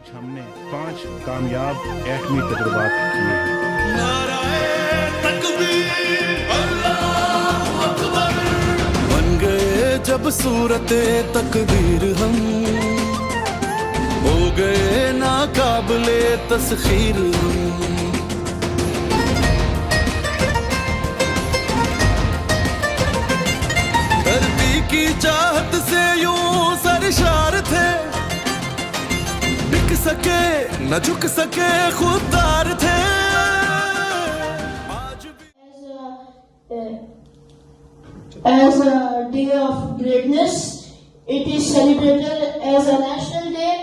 آج ہم نے 5 کامیاب ایٹمی تجربات کیے ہیں۔ بن گئے جب صورت تقدیر ہم، ہو گئے ناقابل تسخیر ہم، دھرتی کی چاہت سے یوں سرشار تھے، بک سکے نہ جھک سکے خوددار تھے۔ As a day of greatness, it is celebrated as a national day.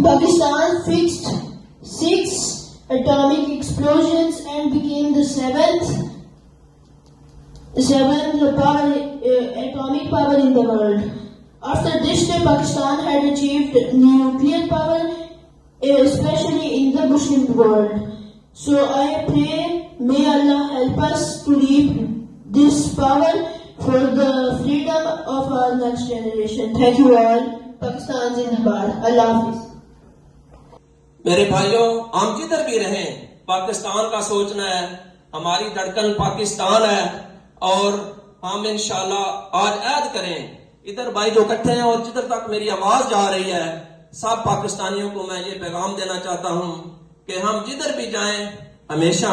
Pakistan fixed 6 atomic explosions and became the seventh atomic power in the world. After this day, Pakistan had achieved nuclear power, especially in the Muslim world. So I pray, may Allah help us to reap this power for the freedom of our next generation. Thank you all. Pakistan Zindabad. Allah Hafiz. میرے بھائیوں، ہم جدھر بھی رہیں پاکستان کا سوچنا ہے، ہماری دھڑکن پاکستان ہے، اور ہم انشاءاللہ آج عہد کریں، ادھر بھائی جو اکٹھے ہیں اور جدھر تک میری آواز جا رہی ہے، سب پاکستانیوں کو میں یہ پیغام دینا چاہتا ہوں کہ ہم جدھر بھی جائیں ہمیشہ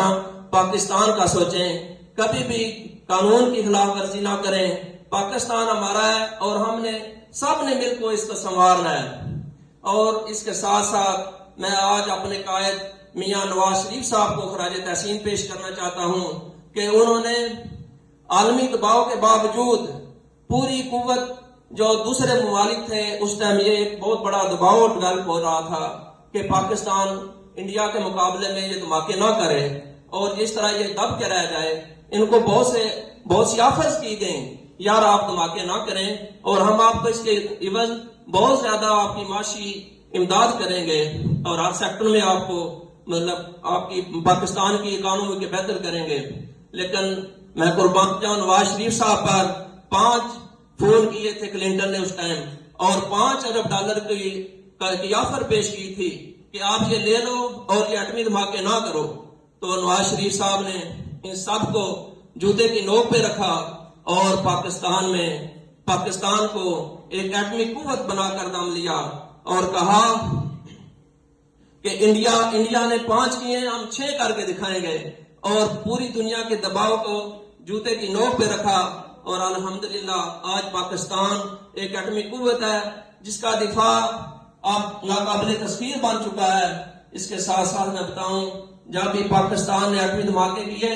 پاکستان کا سوچیں، کبھی بھی قانون کی خلاف ورزی نہ کریں۔ پاکستان ہمارا ہے اور ہم نے سب نے مل کو اس کو سنوارنا ہے۔ اور اس کے ساتھ ساتھ میں آج اپنے قائد میاں نواز شریف صاحب کو خراج تحسین پیش کرنا چاہتا ہوں کہ انہوں نے عالمی دباؤ کے باوجود پوری قوت، جو دوسرے ممالک تھے اس ٹائم یہ ایک بہت بڑا دباؤ ڈیولپ ہو رہا تھا کہ پاکستان انڈیا کے مقابلے میں یہ دھماکے نہ کرے اور جس طرح یہ دب کے رہ جائے، ان کو بہت سی آفرز کی گئیں، یار آپ دھماکے نہ کریں اور ہم آپ کو اس کے عوض بہت زیادہ آپ کی معاشی امداد کریں گے اور ہر سیکٹر میں آپ کو آپ کی پاکستان کی اکانومی کے بہتر کریں گے۔ لیکن میں قربان جاؤں نواز شریف صاحب پر 5 فون کیے تھے کلنٹن نے اس ٹائم، اور $5 ارب کی آفر پیش کی تھی کہ آپ یہ لے لو اور یہ ایٹمی دھماکے نہ کرو، تو نواز شریف صاحب نے ان سب کو جوتے کی نوک پہ رکھا اور پاکستان کو ایک ایٹمی قوت بنا کر دم لیا اور کہا کہ انڈیا نے 5 کیے ہیں، ہم 6 کر کے دکھائیں گے، اور پوری دنیا کے دباؤ کو جوتے کی نوک پہ رکھا، اور الحمدللہ آج پاکستان ایک ایٹمی قوت ہے جس کا دفاع اب ناقابل تصویر بن چکا ہے۔ اس کے ساتھ ساتھ میں بتاؤں، جب بھی پاکستان نے ایٹمی دھماکے کیے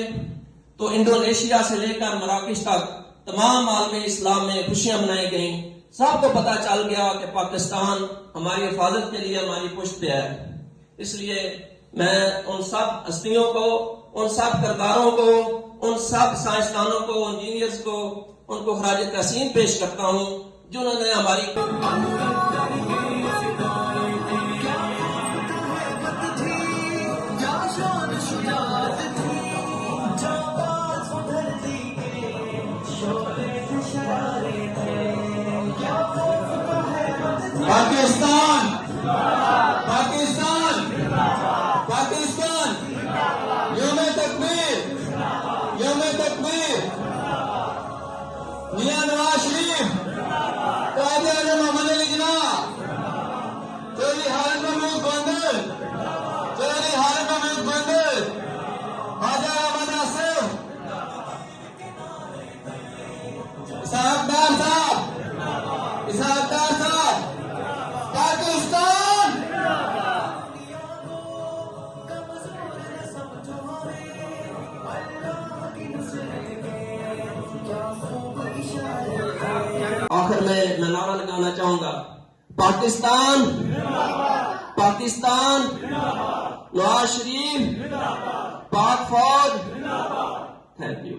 تو انڈونیشیا سے لے کر مراکش تک تمام عالم اسلام میں خوشیاں منائی گئیں، سب کو پتہ چل گیا کہ پاکستان ہماری حفاظت کے لیے ہماری پشت پہ ہے۔ اس لیے میں ان سب ہستیوں کو، ان سب کرداروں کو، ان سب سائنسدانوں کو، انجینئرز کو، ان کو خراج تحسین پیش کرتا ہوں جنہوں نے ہماری پاکستان پاکستان پاکستان، یوم تکبیر یوم تکبیر، میاں نواز شریف قائد اعظم محمد علی جناح، چودھری حارث محمود گوندل، چودھری حارث محمود گوندل، خواجہ احمد آصف، اسحاق ڈار صاحب، اسحاق ڈار صاحب، پاکستان آخر میں نعرہ لگانا چاہوں گا، پاکستان پاکستان، نواز شریف، پاک فوج، تھینک یو۔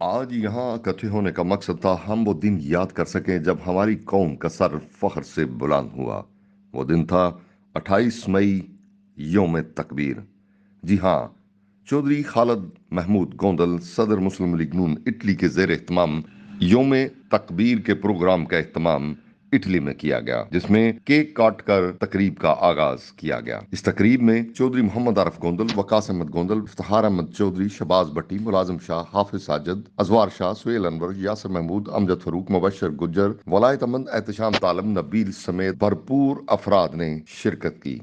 آج یہاں اکٹھے ہونے کا مقصد تھا ہم وہ دن یاد کر سکیں جب ہماری قوم کا سر فخر سے بلند ہوا۔ وہ دن تھا 28 مئی، یوم تکبیر۔ جی ہاں، چودھری خالد محمود گوندل صدر مسلم لیگ نون اٹلی کے زیر اہتمام یوم تکبیر کے پروگرام کا اہتمام اٹلی میں کیا گیا، جس میں کیک کاٹ کر تقریب کا آغاز کیا گیا۔ اس تقریب میں چودھری محمد عارف گوندل، وقاص احمد گوندل، افتخار احمد چودھری، شہباز بٹی، ملازم شاہ، حافظ ساجد، ازوار شاہ، سہیل انور، یاسر محمود، امجد فاروق، مبشر گجر، ولایت احمد، احتشام طالب، نبیل سمیت بھرپور افراد نے شرکت کی۔